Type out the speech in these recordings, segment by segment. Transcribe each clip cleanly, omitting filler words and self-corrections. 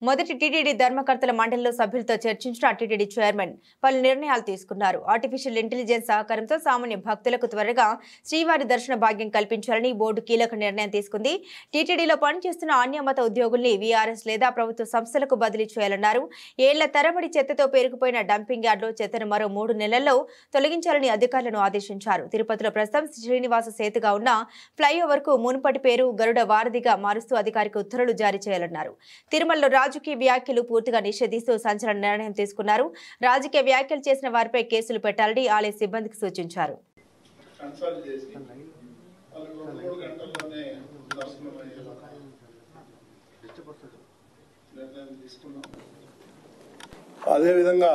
మొదటి టీటీడీ ధర్మకర్తల మండలిలో సభ్యులతో చర్చించిన టీటీడీ చైర్మన్ పలు నిర్ణయాలు తీసుకున్నారు. ఆర్టిఫిషియల్ ఇంటెలిజెన్స్ సహకారంతో సామాన్య భక్తులకు త్వరగా శ్రీవారి దర్శన భాగ్యం కల్పించాలని బోర్డు కీలక నిర్ణయం తీసుకుంది. టీటీడీలో పనిచేస్తున్న అన్యమత ఉద్యోగుల్ని వీఆర్ఎస్ లేదా ప్రభుత్వ సంస్థలకు బదిలీ చేయాలన్నారు. ఏళ్ల తరబడి చెత్తతో పేరుకుపోయిన డంపింగ్ యార్డులో చెత్తను మరో 3 నెలల్లో తొలగించాలని అధికారులను ఆదేశించారు. తిరుపతిలో ప్రస్తుతం శ్రీనివాస సేతుగా ఉన్న ఫ్లైఓవర్ కు మునుపటి పేరు గరుడ వారధిగా మారుస్తూ అధికారిక ఉత్తర్వులు జారీ చేయాలన్నారు. తిరుమలలో రాజకీయ వ్యాఖ్యలు పూర్తిగా నిషేధిస్తూ సంచలన నిర్ణయం తీసుకున్నారు. రాజకీయ వ్యాఖ్యలు చేసిన వారిపై కేసులు పెట్టాలని ఆలయ సిబ్బందికి సూచించారు. అదేవిధంగా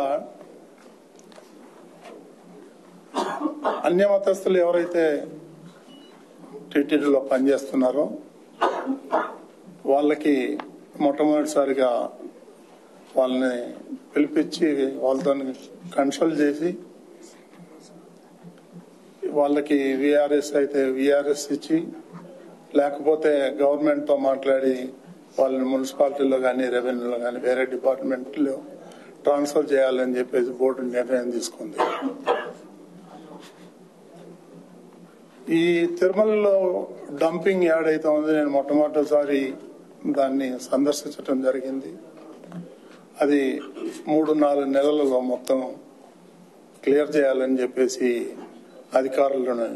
అన్యమతస్థులు ఎవరైతే టీటీడీలో పనిచేస్తున్నారో వాళ్ళకి మొట్టమొదటిసారిగా వాళ్ళని పిలిపించి వాళ్ళతో కన్సల్ట్ చేసి వాళ్ళకి విఆర్ఎస్ అయితే విఆర్ఎస్ ఇచ్చి, లేకపోతే గవర్నమెంట్ తో మాట్లాడి వాళ్ళని మున్సిపాలిటీలో కానీ రెవెన్యూలో కానీ వేరే డిపార్ట్మెంట్లో ట్రాన్స్ఫర్ చేయాలని చెప్పేసి బోర్డు నిర్ణయం తీసుకుంది. ఈ తిరుమలలో డంపింగ్ యార్డ్ అయితే ఉంది. నేను మొట్టమొదటిసారి దాన్ని సందర్శించడం జరిగింది. అది 3-4 నెలలలో మొత్తం క్లియర్ చేయాలని చెప్పేసి అధికారులను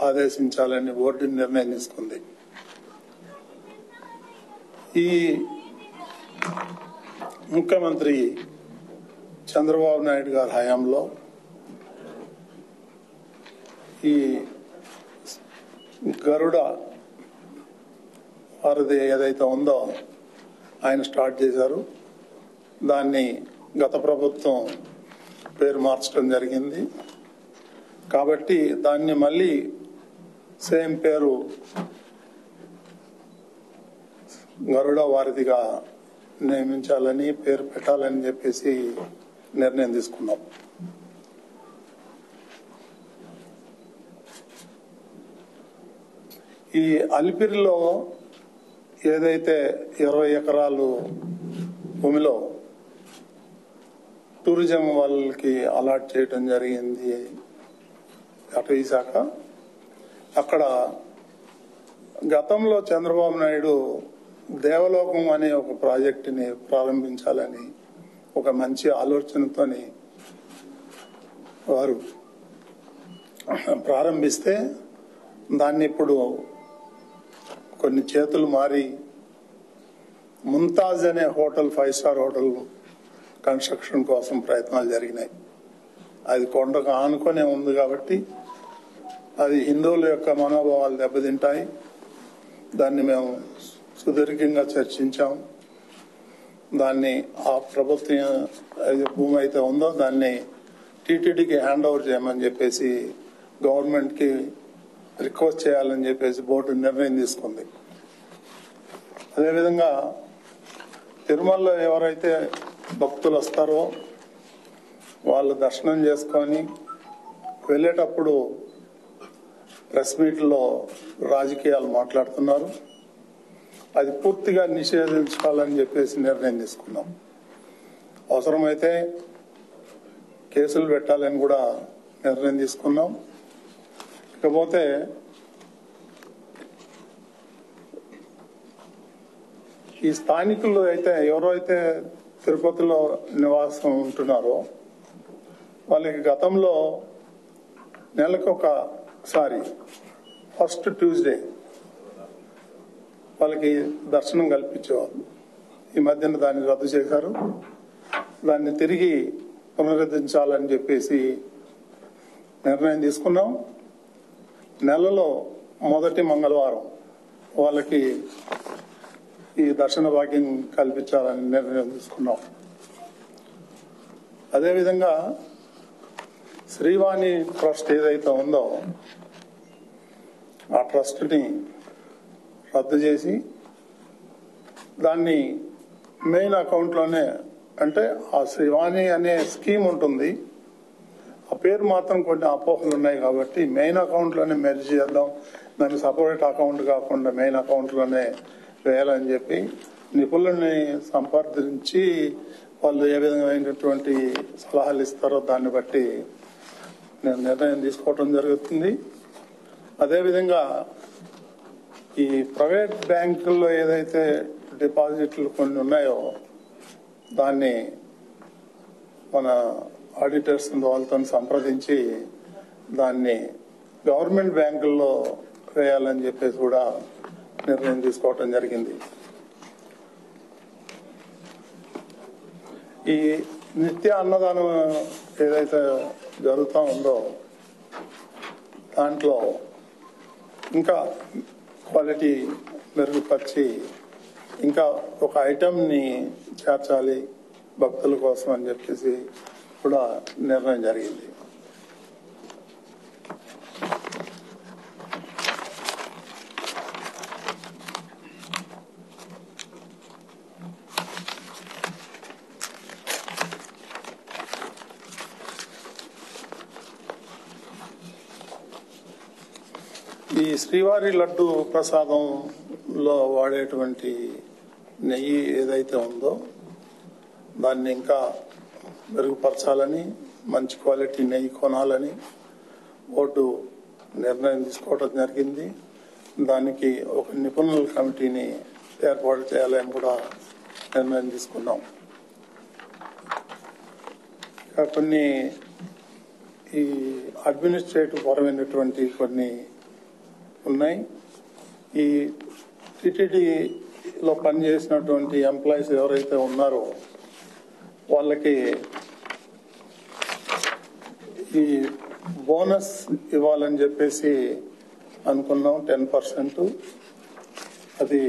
ఆదేశించాలని బోర్డు నిర్ణయం తీసుకుంది. ఈ ముఖ్యమంత్రి చంద్రబాబు నాయుడు గారి హయాంలో ఈ గరుడ వారిది ఏదైతే ఉందో ఆయన స్టార్ట్ చేశారు. దాన్ని గత ప్రభుత్వం పేరు మార్చడం జరిగింది. కాబట్టి దాన్ని మళ్ళీ సేమ్ పేరు గరుడ వారిదిగా నియమించాలని, పేరు పెట్టాలని చెప్పేసి నిర్ణయం తీసుకున్నాం. ఈ అలిపిరిలో ఏదైతే 20 ఎకరాలు భూమిలో టూరిజం వాళ్ళకి అలాట్ చేయడం జరిగింది అటవీ శాఖ, అక్కడ గతంలో చంద్రబాబు నాయుడు దేవలోకం అనే ఒక ప్రాజెక్టుని ప్రారంభించాలని ఒక మంచి ఆలోచనతోని వారు ప్రారంభిస్తే దాన్ని ఇప్పుడు కొన్ని చేతులు మారి ముంతాజ్ అనే హోటల్ 5 స్టార్ హోటల్ కన్స్ట్రక్షన్ కోసం ప్రయత్నాలు జరిగినాయి. అది కొండకు ఆనుకొనే ఉంది కాబట్టి అది హిందువుల యొక్క మనోభావాలు దెబ్బతింటాయి. దాన్ని మేము సుదీర్ఘంగా చర్చించాం. దాన్ని ఆ ప్రభుత్వం భూమి అయితే ఉందో దాన్ని టీటీడీకి హ్యాండ్ ఓవర్ చేయమని చెప్పేసి గవర్నమెంట్ కి రిక్వెస్ట్ చేయాలని చెప్పేసి బోర్డు నిర్ణయం తీసుకుంది. అదేవిధంగా తిరుమలలో ఎవరైతే భక్తులు వస్తారో వాళ్ళు దర్శనం చేసుకొని వెళ్ళేటప్పుడు ప్రెస్ మీట్లో రాజకీయాలు మాట్లాడుతున్నారు. అది పూర్తిగా నిషేధించాలని చెప్పేసి నిర్ణయం తీసుకున్నాం. అవసరమైతే కేసులు పెట్టాలని కూడా నిర్ణయం తీసుకున్నాం. ఇకపోతే ఈ స్థానికులు అయితే ఎవరైతే తిరుపతిలో నివాసం ఉంటున్నారో వాళ్ళకి గతంలో నెలకు ఒకసారి ఫస్ట్ ట్యూస్డే వాళ్ళకి దర్శనం కల్పించేవాళ్ళు. ఈ మధ్యన దాన్ని రద్దు చేశారు. దాన్ని తిరిగి పునరుద్ధరించాలని చెప్పేసి నిర్ణయం తీసుకున్నాం. నెలలో మొదటి మంగళవారం వాళ్ళకి ఈ దర్శన భాగ్యం కల్పించాలని నిర్ణయం తీసుకున్నాం. అదేవిధంగా శ్రీవాణి ట్రస్ట్ ఏదైతే ఉందో ఆ ట్రస్ట్ ని రద్దు చేసి దాన్ని మెయిన్ అకౌంట్ లోనే, అంటే ఆ శ్రీవాణి అనే స్కీమ్ ఉంటుంది, ఆ పేరు మాత్రం కొన్ని అపోహలు ఉన్నాయి కాబట్టి మెయిన్ అకౌంట్ లోనే మెర్జ్ చేద్దాం, దానికి సపరేట్ అకౌంట్ కాకుండా మెయిన్ అకౌంట్ లోనే వేయాలని చెప్పి నిపుణుల్ని సంప్రదించి వాళ్ళు ఏ విధమైనటువంటి సలహాలు ఇస్తారో దాన్ని బట్టి నేను నిర్ణయం తీసుకోవడం జరుగుతుంది. అదేవిధంగా ఈ ప్రైవేట్ బ్యాంకుల్లో ఏదైతే డిపాజిట్లు కొన్ని ఉన్నాయో దాన్ని మన ఆడిటర్స్ వాళ్ళతో సంప్రదించి దాన్ని గవర్నమెంట్ బ్యాంకుల్లో వేయాలని చెప్పేసి కూడా నిర్ణయం తీసుకోవటం జరిగింది. ఈ నిత్య అన్నదానం ఏదైతే జరుగుతూ ఉందో దాంట్లో ఇంకా క్వాలిటీ మెరుగుపరిచి ఇంకా ఒక ఐటమ్ని చేర్చాలి భక్తుల కోసం అని చెప్పేసి కూడా నిర్ణయం జరిగింది. ఈ శ్రీవారి లడ్డు ప్రసాదంలో వాడేటువంటి నెయ్యి ఏదైతే ఉందో దాన్ని ఇంకా మెరుగుపరచాలని, మంచి క్వాలిటీ నెయ్యి కొనాలని బోర్డు నిర్ణయం తీసుకోవడం జరిగింది. దానికి ఒక నిపుణుల కమిటీని ఏర్పాటు చేయాలని కూడా నిర్ణయం తీసుకున్నాం. కొన్ని ఈ అడ్మినిస్ట్రేటివ్ పరమైనటువంటి కొన్ని ఉన్నాయి. ఈ టిటిడిలో పనిచేసినటువంటి ఎంప్లాయీస్ ఎవరైతే ఉన్నారో వాళ్ళకి ఈ బోనస్ ఇవ్వాలని చెప్పేసి అనుకున్నాం. 10%. అది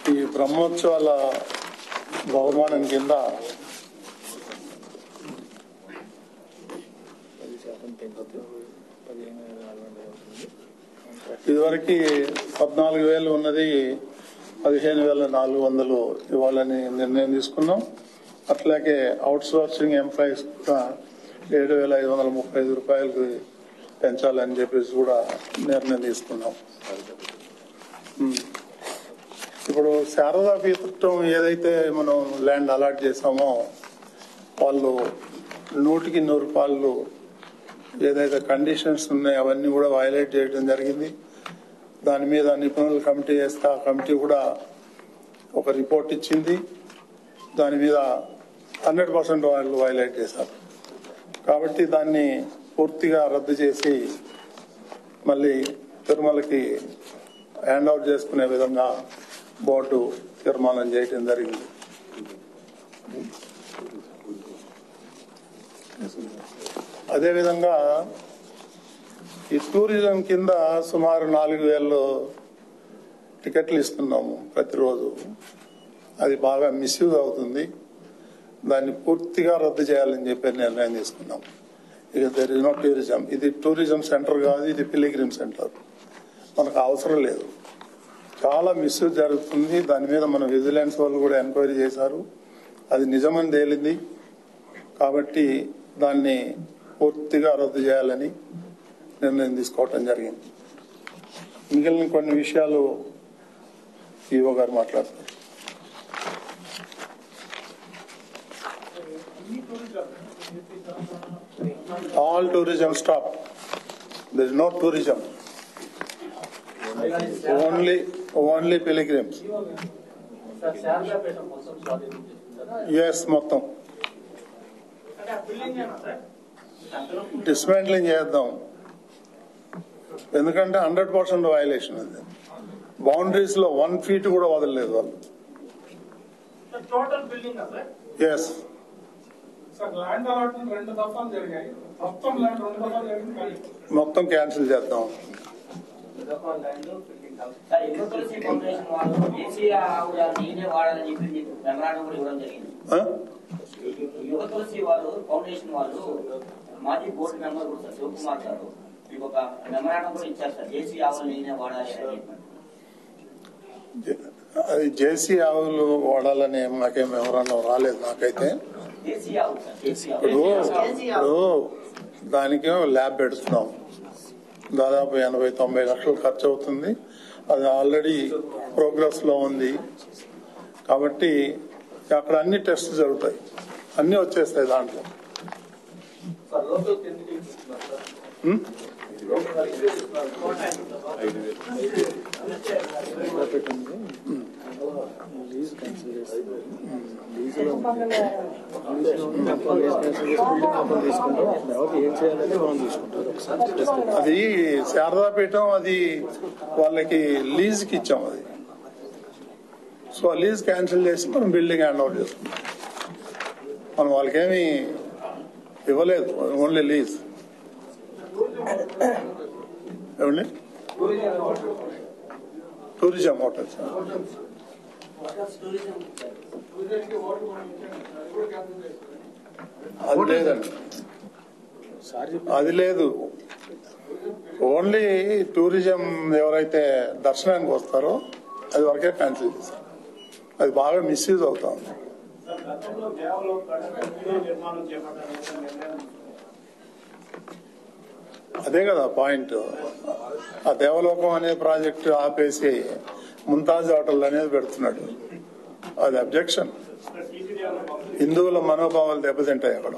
ఈ బ్రహ్మోత్సవాల బహుమానం కింద ఇదివరకు 14,000 ఉన్నది 15,400 ఇవ్వాలని నిర్ణయం తీసుకున్నాం. అట్లాగే అవుట్ సోర్సింగ్ ఎంప్లాయీస్ 7,535 రూపాయలకు పెంచాలని చెప్పేసి కూడా నిర్ణయం తీసుకున్నాం. ఇప్పుడు శారదా పీఠం ఏదైతే మనం ల్యాండ్ అలాట్ చేసామో వాళ్ళు 100కి 100 రూపాయలు ఏదైతే కండిషన్స్ ఉన్నాయో అవన్నీ కూడా వైలేట్ చేయడం జరిగింది. దాని మీద నిపుణుల కమిటీ వేస్తే ఆ కమిటీ కూడా ఒక రిపోర్ట్ ఇచ్చింది. దాని మీద 100% వాళ్ళు వైలేట్ చేశారు. కాబట్టి దాన్ని పూర్తిగా రద్దు చేసి మళ్ళీ తిరుమలకి హ్యాండ్ అవుట్ చేసుకునే విధంగా బోర్డు తీర్మానం చేయడం జరిగింది. అదేవిధంగా ఈ టూరిజం కింద సుమారు 4,000 టికెట్లు ఇస్తున్నాము ప్రతిరోజు. అది బాగా మిస్యూజ్ అవుతుంది. దాన్ని పూర్తిగా రద్దు చేయాలని చెప్పి నిర్ణయం తీసుకున్నాం. ఇక దర్ ఇస్ నో టూరిజం. ఇది టూరిజం సెంటర్ కాదు, ఇది పిలిగ్రిమ్ సెంటర్. మనకు అవసరం లేదు. చాలా మిస్యూజ్ జరుగుతుంది. దాని మీద మన విజిలెన్స్ వాళ్ళు కూడా ఎంక్వైరీ చేశారు. అది నిజమని తేలింది. కాబట్టి దాన్ని పూర్తిగా రద్దు చేయాలని నిర్ణయం తీసుకోవటం జరిగింది. మిగిలిన కొన్ని విషయాలు ఈవో గారు మాట్లాడతారు. All tourism stop. there is no tourism. Only pilgrims. Yes, మొత్తం డిస్మాంట్లింగ్ చేద్దాం. ఎందుకంటే 100% వయలేషన్ అది. బౌండరీస్ లో 1 feet కూడా వదలలేదు వాళ్ళు. ఎస్ మొత్తం క్యాన్సిల్ చేద్దాం. మాజీ బోర్డు మెంబర్ కూడా శివకుమార్ గారు మీకు ఒక మెమరాండం కూడా ఇచ్చారు సార్. జేసీ ఆవులు నేనే వాడాలి అని చెప్పి అది జేసీ ఆవులు వాడాలని మాకేం ఎవరన్నా రాలేదు నాకైతే. ఇప్పుడు దానికి ల్యాబ్ పెడుతున్నాం, దాదాపు 80-90 లక్షలు ఖర్చు అవుతుంది. అది ఆల్రెడీ ప్రోగ్రెస్ లో ఉంది కాబట్టి అక్కడ అన్ని టెస్ట్ జరుగుతాయి, అన్ని వచ్చేస్తాయి దాంట్లో. అది శారదాపీఠం, అది వాళ్ళకి లీజ్ కి ఇచ్చాం. అది సో ఆ లీజ్ క్యాన్సిల్ చేసి మనం బిల్డింగ్ హ్యాండ్ ఓవర్ చేసుకున్నాం. మనం వాళ్ళకేమి ఇవ్వలేదు, ఓన్లీ లీజ్. ఏమండి టూరిజం హోటల్స్ అది లేదండి, అది లేదు. ఓన్లీ టూరిజం ఎవరైతే దర్శనానికి వస్తారో అది వరకే క్యాన్సిల్ చేస్తారు. అది బాగా మిస్యూజ్ అవుతా ఉంది. అదే కదా పాయింట్. ఆ దేవలోకం అనే ప్రాజెక్టు ఆపేసి ముంతాజ్ హోటల్ అనేది పెడుతున్నాడు. అది అబ్జెక్షన్. హిందువుల మనోభావాలు దెబ్బతింటాయి అక్కడ.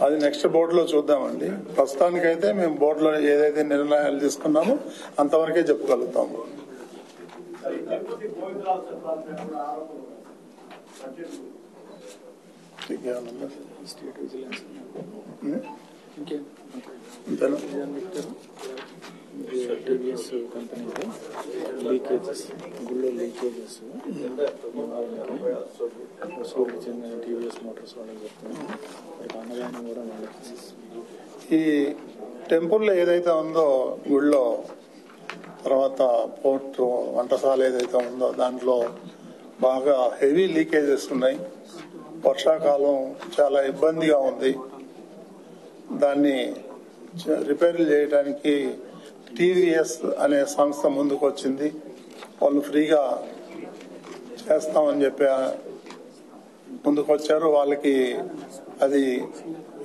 అది నెక్స్ట్ బోర్డులో చూద్దామండి. ప్రస్తుతానికైతే మేము బోర్డులో ఏదైతే నిర్ణయాలు తీసుకున్నామో అంతవరకే చెప్పగలుగుతాము. టీవీఎస్ కంపెనీ లీకేజెస్, గుళ్ళో లీకేజెస్ చెందిన టీవీఎస్ మోటార్స్ వాళ్ళకి చెప్తున్నాం. అన్నదానం కూడా వాళ్ళకి. ఈ టెంపుల్లో ఏదైతే ఉందో గుళ్ళో, తర్వాత పోర్ట్ వంటశాల ఏదైతే ఉందో దాంట్లో బాగా హెవీ లీకేజెస్ ఉన్నాయి. వర్షాకాలం చాలా ఇబ్బందిగా ఉంది. దాన్ని రిపేర్లు చేయడానికి టీవీఎస్ అనే సంస్థ ముందుకు వచ్చింది. వాళ్ళు ఫ్రీగా చేస్తామని చెప్పి ముందుకు వచ్చారు. వాళ్ళకి అది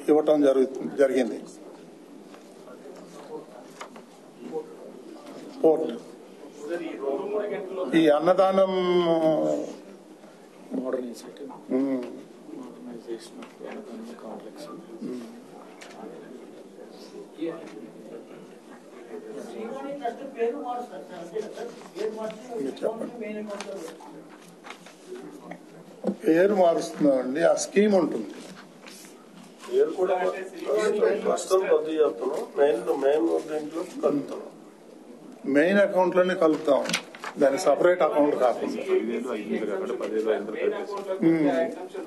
ఇవ్వటం జరిగింది. పోర్ట్ ఈ అన్నదానం మోడర్నైజేషన్ కాంప్లెక్స్ పేరు మారుస్తున్నామండి. ఆ స్కీమ్ ఉంటుంది. పేరు కూడా ప్రస్తుతం రద్దు చేస్తున్నాం. మెయిన్ దీంట్లో కలుపుతున్నాం. మెయిన్ అకౌంట్ లోనే కలుపుతాం, దాని సపరేట్ అకౌంట్ కాకుండా.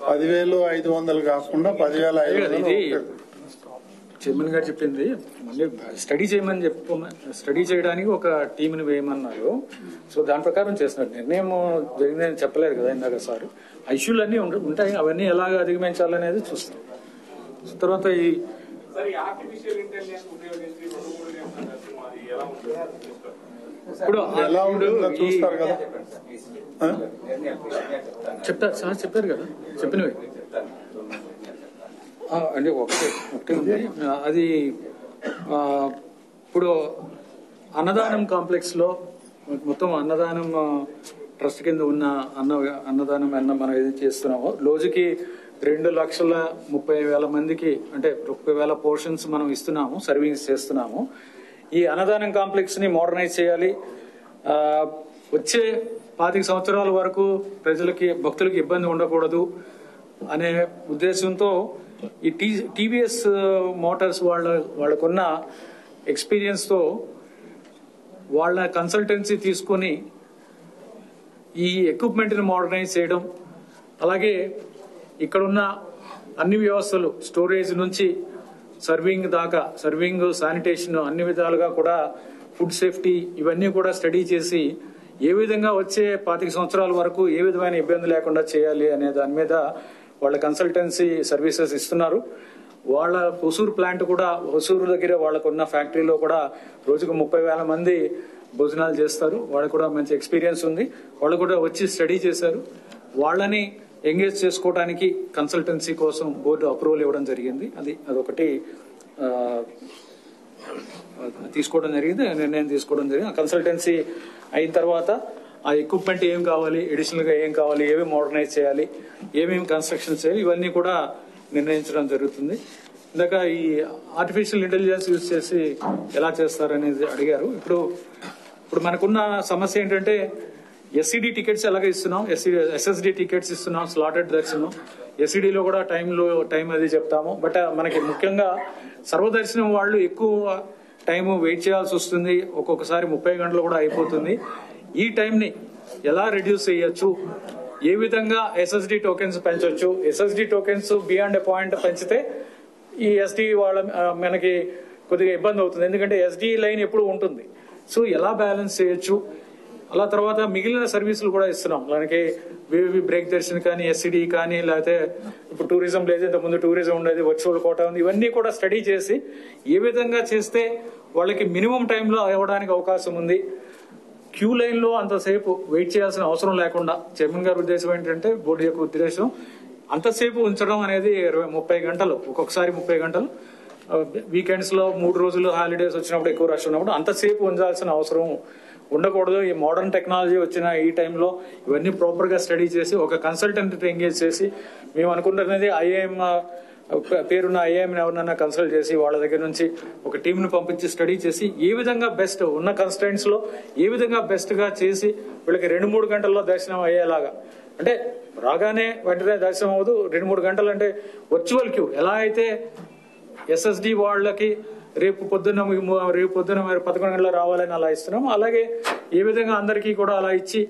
10,500 కాకుండా 10,500. చైర్మన్ గారు చెప్పింది మళ్ళీ స్టడీ చేయమని స్టడీ చేయడానికి ఒక టీంని వేయమన్నారు. సో దాని ప్రకారం చేస్తున్నారు. నిర్ణయం జరిగిందని చెప్పలేదు కదా ఇందాక సార్. ఇష్యూలు అన్నీ ఉంటాయి, అవన్నీ ఎలాగ అధిగమించాలనేది చూస్తాం. తర్వాత ఈ ఇప్పుడు ఎలా ఉంటుందో చూస్తారు కదా. చెప్తారు సార్, చెప్పారు కదా చెప్పినవి. అంటే ఒకటి ఉంది. అది ఇప్పుడు అన్నదానం కాంప్లెక్స్ లో మొత్తం అన్నదానం ట్రస్ట్ కింద ఉన్న అన్నదానం మనం ఏది చేస్తున్నామో రోజుకి 2,30,000 మందికి, అంటే 30,000 పోర్షన్స్ మనం ఇస్తున్నాము, సర్వీస్ చేస్తున్నాము. ఈ అన్నదానం కాంప్లెక్స్ ని మోడర్నైజ్ చేయాలి. వచ్చే 25 సంవత్సరాల వరకు ప్రజలకి, భక్తులకి ఇబ్బంది ఉండకూడదు అనే ఉద్దేశంతో ఈ టీవీఎస్ మోటార్స్ వాళ్ళకున్న ఎక్స్పీరియన్స్ తో వాళ్ళ కన్సల్టెన్సీ తీసుకొని ఈ ఎక్విప్మెంట్ ని మోడర్నైజ్ చేయడం, అలాగే ఇక్కడున్న అన్ని వ్యవస్థలు, స్టోరేజ్ నుంచి సర్వింగ్ దాకా, సర్వింగ్, శానిటేషన్, అన్ని విధాలుగా కూడా ఫుడ్ సేఫ్టీ, ఇవన్నీ కూడా స్టడీ చేసి ఏ విధంగా వచ్చే 25 సంవత్సరాల వరకు ఏ విధమైన ఇబ్బంది లేకుండా చేయాలి అనే దాని మీద వాళ్ళ కన్సల్టెన్సీ సర్వీసెస్ ఇస్తున్నారు. వాళ్ళ హొసూరు ప్లాంట్ కూడా, హొసూరు దగ్గర వాళ్ళకున్న ఫ్యాక్టరీలో కూడా రోజుకు 30,000 మంది భోజనాలు చేస్తారు. వాళ్ళకు కూడా మంచి ఎక్స్పీరియన్స్ ఉంది. వాళ్ళు కూడా వచ్చి స్టడీ చేశారు. వాళ్ళని ఎంగేజ్ చేసుకోవడానికి కన్సల్టెన్సీ కోసం బోర్డు అప్రూవల్ ఇవ్వడం జరిగింది. అదొకటి తీసుకోవడం జరిగింది, నిర్ణయం తీసుకోవడం జరిగింది. కన్సల్టెన్సీ అయిన తర్వాత ఆ ఎక్విప్మెంట్ ఏం కావాలి, అడిషనల్ గా ఏం కావాలి, ఏమేమి మోడర్నైజ్ చేయాలి, ఏమేమి కన్స్ట్రక్షన్ చేయాలి, ఇవన్నీ కూడా నిర్ణయించడం జరుగుతుంది. ఇందాక ఈ ఆర్టిఫిషియల్ ఇంటెలిజెన్స్ యూజ్ చేసి ఎలా చేస్తారనేది అడిగారు. ఇప్పుడు మనకున్న సమస్య ఏంటంటే ఎస్సీడీ టికెట్స్ ఎలాగ ఇస్తున్నాం, ఎస్ఎస్డి టికెట్స్ ఇస్తున్నాం, స్లాటెడ్ దర్శనం. ఎస్సీడీలో కూడా టైం అది చెప్తాము. బట్ మనకి ముఖ్యంగా సర్వదర్శనం వాళ్ళు ఎక్కువ టైం వెయిట్ చేయాల్సి వస్తుంది. ఒక్కొక్కసారి 30 గంటలు కూడా అయిపోతుంది. ఈ టైంని ఎలా రెడ్యూస్ చేయొచ్చు, ఏ విధంగా ఎస్ఎస్డి టోకెన్స్ పెంచవచ్చు. SSD tokens beyond a point పెంచితే ఈ ఎస్డి వాళ్ళ మనకి కొద్దిగా ఇబ్బంది అవుతుంది. ఎందుకంటే ఎస్డి లైన్ ఎప్పుడు ఉంటుంది. సో ఎలా బ్యాలెన్స్ చేయొచ్చు. అలా తర్వాత మిగిలిన సర్వీసులు కూడా ఇస్తున్నాం. మనకి వివి బ్రేక్ దర్శన్ కానీ, ఎస్సిడి కానీ, లేకపోతే ఇప్పుడు టూరిజం లేదు, ఇంతకుముందు టూరిజం ఉండేది, వర్చువల్ కోటా ఉంది. ఇవన్నీ కూడా స్టడీ చేసి ఏ విధంగా చేస్తే వాళ్ళకి మినిమం టైంలో అవ్వడానికి అవకాశం ఉంది. క్యూ లైన్ లో అంతసేపు వెయిట్ చేయాల్సిన అవసరం లేకుండా, చైర్మన్ గారి ఉద్దేశం ఏంటంటే, బోర్డు యొక్క ఉద్దేశం అంతసేపు ఉంచడం అనేది 30 గంటలు, ఒక్కొక్కసారి 30 గంటలు. వీకెండ్స్ లో 3 రోజులు హాలిడేస్ వచ్చినప్పుడు, ఎక్కువ రష్ ఉన్నప్పుడు అంతసేపు ఉంచాల్సిన అవసరం ఉండకూడదు. ఈ మోడర్న్ టెక్నాలజీ వచ్చిన ఈ టైంలో ఇవన్నీ ప్రాపర్ గా స్టడీ చేసి ఒక కన్సల్టెంట్ ఎంగేజ్ చేసి, మేము అనుకుంటున్నది ఐఏఎం పేరున్న ఐఏఎం ఎవరినైనా కన్సల్ట్ చేసి వాళ్ళ దగ్గర నుంచి ఒక టీమ్ ను పంపించి స్టడీ చేసి ఏ విధంగా బెస్ట్ ఉన్న కన్స్టెంట్స్ లో ఏ విధంగా బెస్ట్ గా చేసి వీళ్ళకి 2-3 గంటల్లో దర్శనం అయ్యేలాగా. అంటే రాగానే వెంటనే దర్శనం అవ్వదు. 2-3 గంటలు అంటే వర్చువల్ క్యూ ఎలా అయితే ఎస్ఎస్డి వాళ్ళకి రేపు పొద్దున్న 11 గంటల రావాలని అలా ఇస్తున్నాము, అలాగే ఏ విధంగా అందరికీ కూడా అలా ఇచ్చి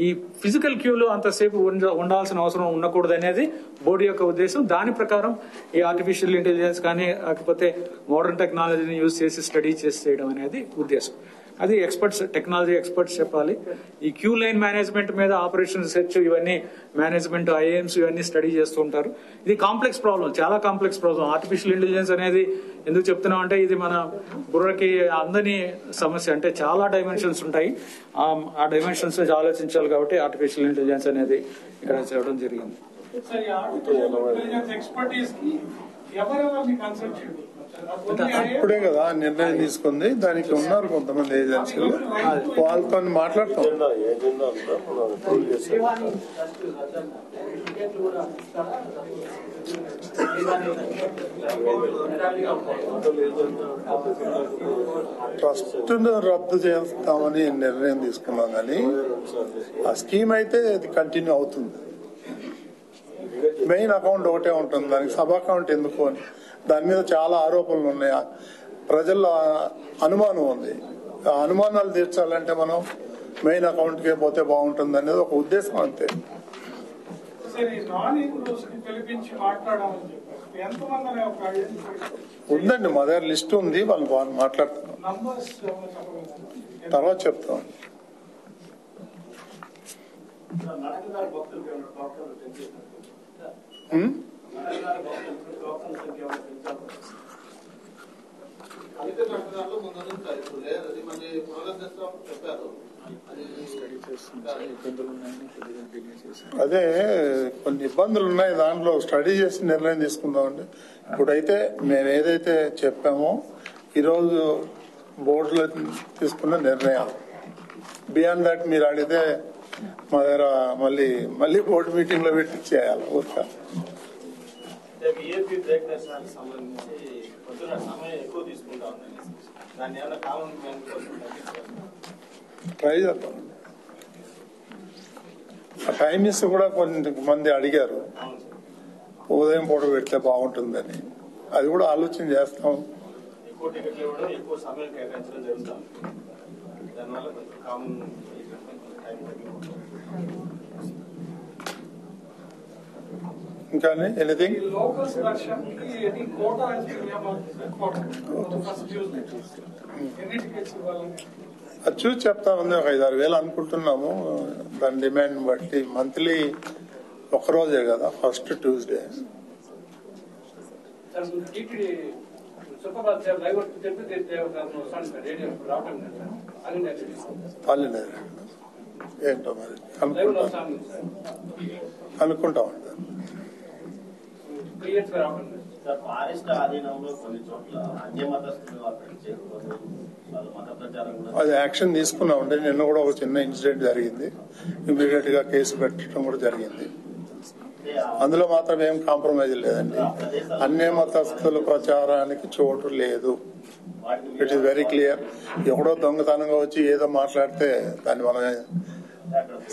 ఈ ఫిజికల్ క్యూలో అంతసేపు ఉండాల్సిన అవసరం ఉండకూడదు అనేది బోర్డు యొక్క ఉద్దేశం. దాని ప్రకారం ఈ ఆర్టిఫిషియల్ ఇంటెలిజెన్స్ కానీ, లేకపోతే మోడర్న్ టెక్నాలజీని యూజ్ చేసి స్టడీ చేసి చేయడం అనేది ఉద్దేశం. అది ఎక్స్పర్ట్స్, టెక్నాలజీ ఎక్స్పర్ట్స్ చెప్పాలి. ఈ క్యూ లైన్ మేనేజ్మెంట్ మీద ఆపరేషన్ రీసెర్చ్ ఇవన్నీ మేనేజ్మెంట్ ఐఏఎంస్ ఇవన్నీ స్టడీ చేస్తూ ఉంటారు. ఇది కాంప్లెక్స్ ప్రాబ్లం, చాలా కాంప్లెక్స్ ప్రాబ్లం. ఆర్టిఫిషియల్ ఇంటెలిజెన్స్ అనేది ఎందుకు చెప్తున్నాం అంటే, ఇది మన బుర్రకి అందని సమస్య. అంటే చాలా డైమెన్షన్స్ ఉంటాయి, ఆ డైమెన్షన్స్ ఆలోచించాలి. కాబట్టి ఆర్టిఫిషియల్ ఇంటెలిజెన్స్ అనేది ఇక్కడ చేయడం జరిగింది. అప్పుడే కదా నిర్ణయం తీసుకుంది. దానికి ఉన్నారు కొంతమంది ఏజెన్సీలు, వాళ్ళతో మాట్లాడతాం. ట్రస్ట్ రద్దు చేస్తామని నిర్ణయం తీసుకున్నాం, కానీ ఆ స్కీమ్ అయితే అది కంటిన్యూ అవుతుంది. మెయిన్ అకౌంట్ ఒకటే ఉంటుంది, దానికి సబ్ అకౌంట్ ఎందుకు అని దాని మీద చాలా ఆరోపణలు ఉన్నాయి. ప్రజల్లో అనుమానం ఉంది. ఆ అనుమానాలు తీర్చాలంటే మనం మెయిన్ అకౌంట్కే పోతే బాగుంటుంది అనేది ఒక ఉద్దేశం, అంతే. ఉందండి, మా దగ్గర లిస్ట్ ఉంది, వాళ్ళు మాట్లాడుతున్నాం, తర్వాత చెప్తాం. అదే కొన్ని ఇబ్బందులు ఉన్నాయి, దాంట్లో స్టడీ చేసి నిర్ణయం తీసుకుందామండి. ఇప్పుడైతే మేము ఏదైతే చెప్పామో ఈరోజు బోర్డులో తీసుకున్న నిర్ణయాలు, బియాండ్ దట్ మీరు అడిగితే మా దగ్గర మళ్ళీ బోర్డు మీటింగ్ లో పెట్టి చేయాలి. ఊరిక ట్రై చేద్దాం. ఆ టైమింగ్స్ కూడా కొంతమంది అడిగారు, ఉదయం పూట పెడితే బాగుంటుందని. అది కూడా ఆలోచన చేస్తాం. ఇంకా ఎనీథింగ్? అది చూసి చెప్తామంది. ఒక 5-6 వేలు అనుకుంటున్నాము. దాని డిమాండ్ బట్టి మంత్లీ ఒక్కరోజే కదా, ఫస్ట్ ట్యూస్డే. పాలినేరు ఏంటో మరి అనుకుంటామండి. సార్ ఫారెస్ట్ ఆధీనంలో కొన్ని చోట్ల అన్య మతస్థులు అక్కడికి చేరుకొని వాళ్ళ మత ప్రచారం కూడా అది యాక్షన్ తీసుకున్నామండి. నిన్న కూడా ఒక చిన్న ఇన్సిడెంట్ జరిగింది. ఇమీడియట్ గా కేసు పెట్టడం కూడా జరిగింది. అందులో మాత్రం ఏం కాంప్రమైజ్ లేదండి. అన్య మతస్థుల ప్రచారానికి చోటు లేదు. It is very clear. ఎవడో దొంగతనంగా వచ్చి ఏదో మాట్లాడితే దాన్ని మనం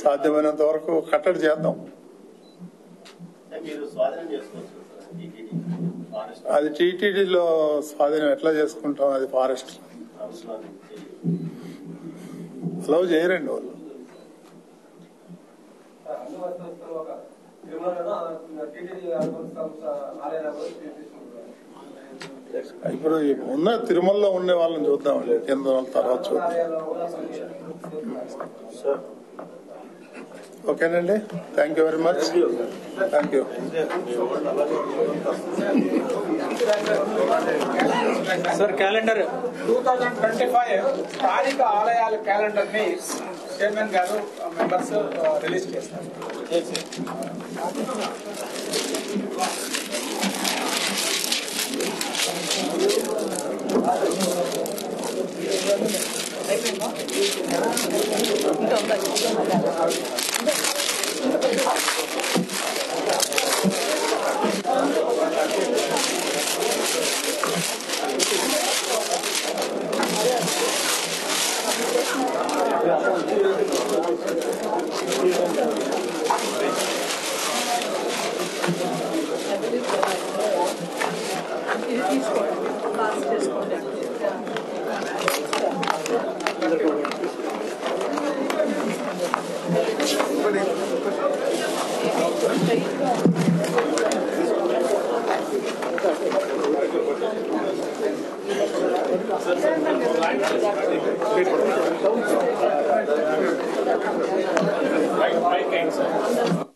సాధ్యమైనంత వరకు కట్టడి చేద్దాం. మీరు స్వాధీనం చేసుకోవచ్చు ఫారెస్ట్ అది టీటీడీలో స్వాధీనం ఎట్లా చేసుకుంటాం? అది ఫారెస్ట్ అలౌ చేయరండి వాళ్ళు. ఇప్పుడు ఉన్న తిరుమలలో ఉండే వాళ్ళని చూద్దామండి. కింద తర్వాత చూద్దాం. ఓకేనండి. Thank you very much. Thank you. Sir calendar 2025 స్థానిక ఆలయాల క్యాలెండర్ ని చైర్మన్ గారు మెంబర్స్ రిలీజ్ చేస్తారు. Right,